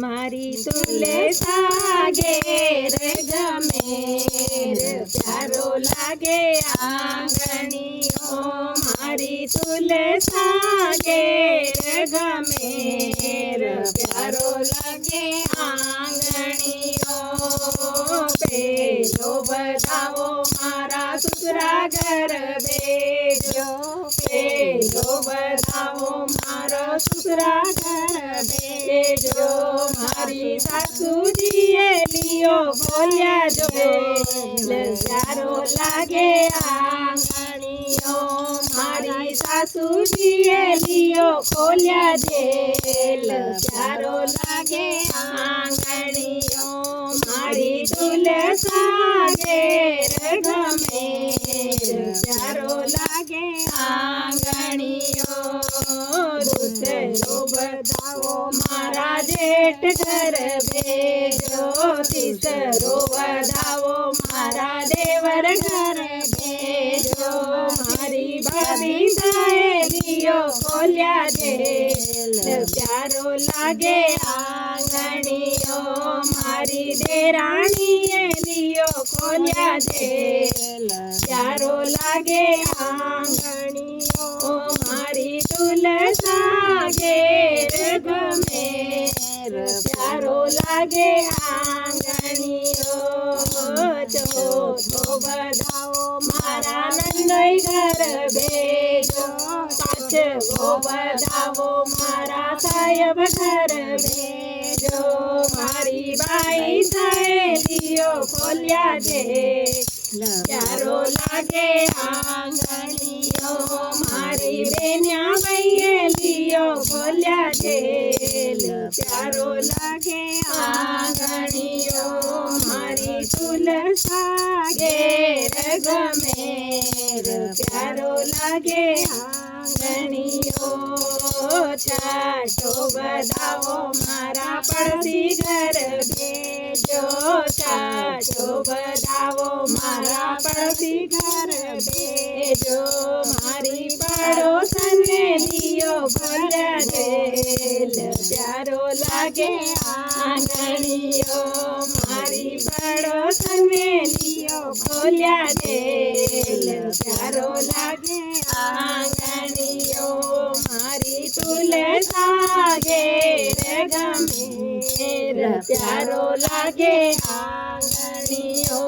मारी तुलसा घेर गमेर प्यारो लागे आंगणियो मारी तुलसा घेर गमेर प्यारो लागे आंगणियो पेलो बधावो मारा ससुरा घर भेजो पेलो बधावो मारा ससुरा घर भेजो मारी सासूजीए लियो बोलिया जो प्यारो लागे आंगणियो मारी सासूजीए लियो खोलिया जेल प्यारो लागे आंगणियो मारी तुलसा घेर गमेर प्यारो लागे आंगणियो दूसरो बधावो मारा जेठ घर भेजो तीसरो बधावो मारा देवर घर भेजो मारी भाभी सहेलियो खोलिया जेल प्यारो लागे आंगणियो मारी देराणीए लियो खोलिया जेल प्यारो लागे आंगणियो मारी तुलसा घेर गमेर प्यारो लागे आंगणियो चौथो बधावो मारा नंदोई घर भेजो पांचवो बधावो मारा साहेब घर भेजो मारी बाई सहेलियो खोलिया जेल प्यारो लागे आंगणियो मारी बेनिया भैलियो खोलिया जेल प्यारो लागे आंगणियो मारी तुलसा घेर गमेर प्यारो लागे आंगणियो छठो बधावो मारा पड़सी घर भेजो छठो बधावो मारा पड़सी घर भेजो मारी पड़ोसन ने लियो खोलिया जेल प्यारो लागे आंगणियो मारी पड़ोसन ने लियो खोलिया जेल प्यारो लागे आंगणियो मारी तुलसा घेर गमेर प्यारो लागे आंगणियो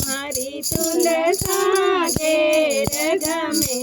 मारी तुलसा घेर गमेर।